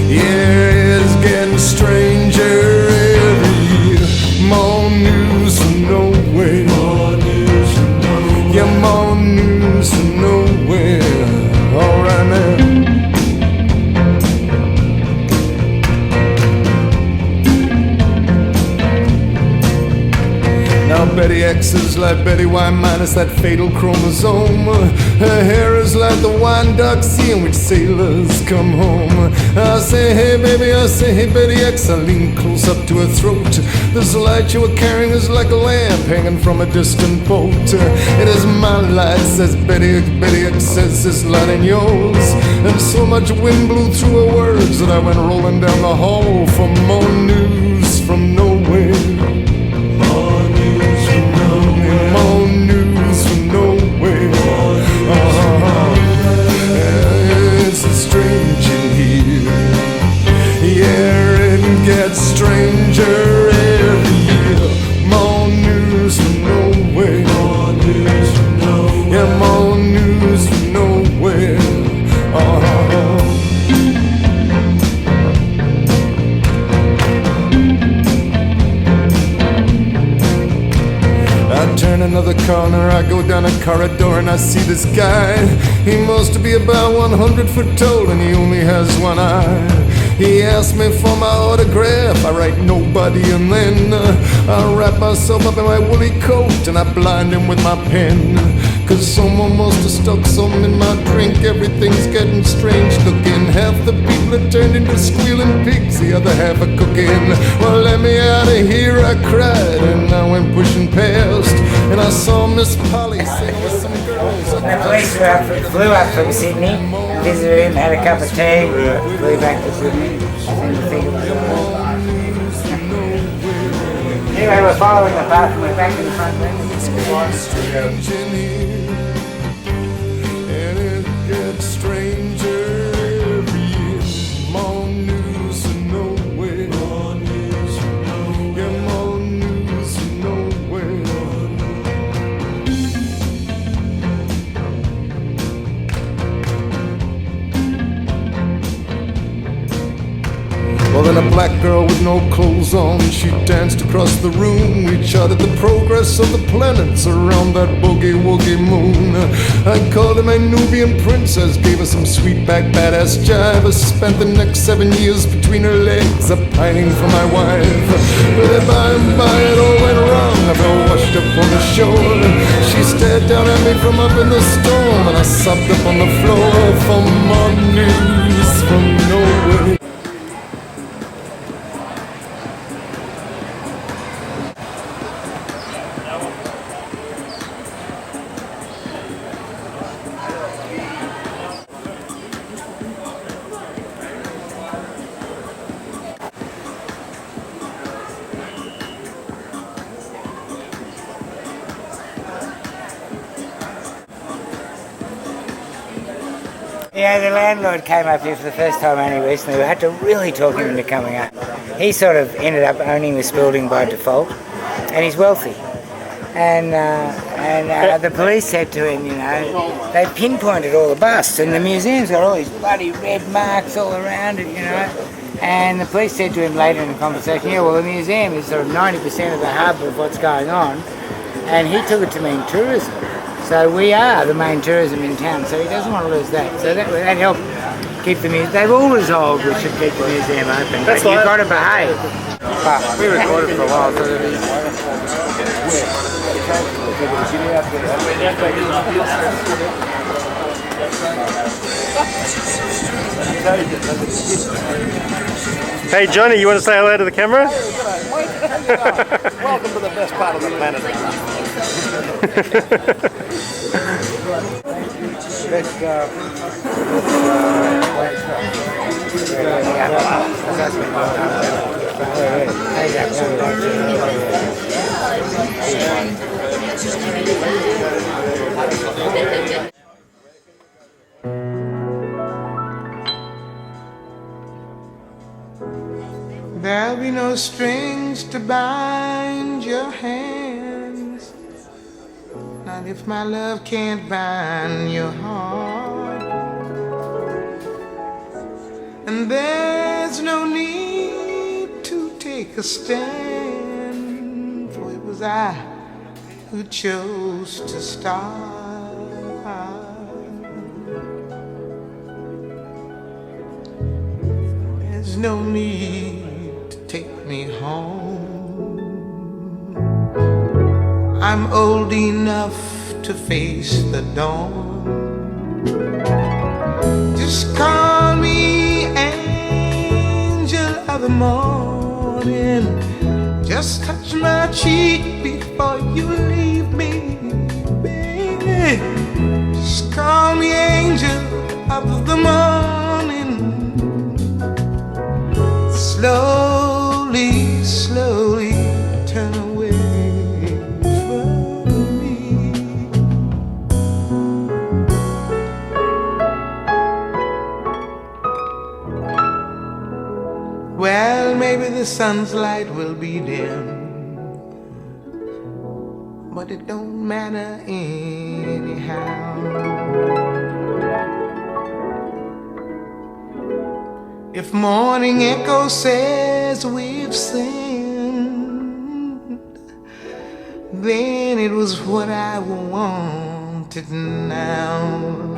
[SPEAKER 8] Yeah, it's getting stranger every year. More news from nowhere. More news from nowhere. Yeah, more news from nowhere. All right now. Now Betty X is like Betty Y minus that fatal chromosome. Her hair is like the wine dark sea in which sailors come home. I say, hey baby, I say, hey Betty X. I lean close up to her throat. This light you were carrying is like a lamp hanging from a distant boat. It is my light, says Betty X. Betty X says, this light ain't yours. And so much wind blew through her words that I went rolling down the hall for more news from nowhere. More news from nowhere. More news from nowhere. It's strange in here. Yeah, it gets stranger every year. More news from nowhere. More news from nowhere. Yeah, more news from nowhere. I turn another corner, I go down a corridor and I see this guy. He must be about 100 foot tall and he only has one eye. He asked me for my autograph, I write nobody, and then I wrap myself up in my woolly coat and I blind him with my pen. Cause someone must have stuck some in my drink. Everything's getting strange looking. Half the people are turned into squealing pigs, the other half are cooking. Well, let me out of here, I cried, and I went pushing past, and I saw Miss Polly sitting with some girls.
[SPEAKER 1] The police flew up from Sydney, visited him, had a cup of tea, flew back to Sydney. Anyway, we're following the path and we're back in the front room.
[SPEAKER 8] Strange in here, and it gets stranger every year. More news from nowhere, more news from nowhere, yeah, more news from nowhere. Well, then a black girl with no clothes on, she danced across the room. We charted the progress of the planets around that boogie-woogie moon. I called her my Nubian princess, gave her some sweet back badass jive. I spent the next 7 years between her legs, pining for my wife. But by and by it all went wrong, I fell washed up on the shore. She stared down at me from up in the storm, and I sobbed up on the floor for more news from nowhere.
[SPEAKER 1] Yeah, the landlord came up here for the first time only recently. We had to really talk him into coming up. He sort of ended up owning this building by default, and he's wealthy. And the police said to him, you know, they pinpointed all the busts, and the museum's got all these bloody red marks all around it, you know. And the police said to him later in the conversation, yeah, well, the museum is sort of 90% of the hub of what's going on, and he took it to mean tourism. So we are the main tourism in town, so he doesn't want to lose that. So that helped keep the museum. They've all resolved we should keep the museum open, but you've got to behave. But we recorded for a while, so that
[SPEAKER 2] Hey Johnny, you want to say hello to the camera?
[SPEAKER 3] Welcome to the best part of the planet.
[SPEAKER 9] There'll be no strings to bind your hands, not if my love can't bind your heart. And there's no need to take a stand, for it was I who chose to start. There's no need to take me home. I'm old enough to face the dawn. Just call me angel of the morning. Just touch my cheek before you leave me, baby. Just call me angel of the morning. Slowly, slowly turn away from me. Well, maybe the sun's light will be dim, but it don't matter anyhow. If morning echo says we've sinned, then it was what I wanted now.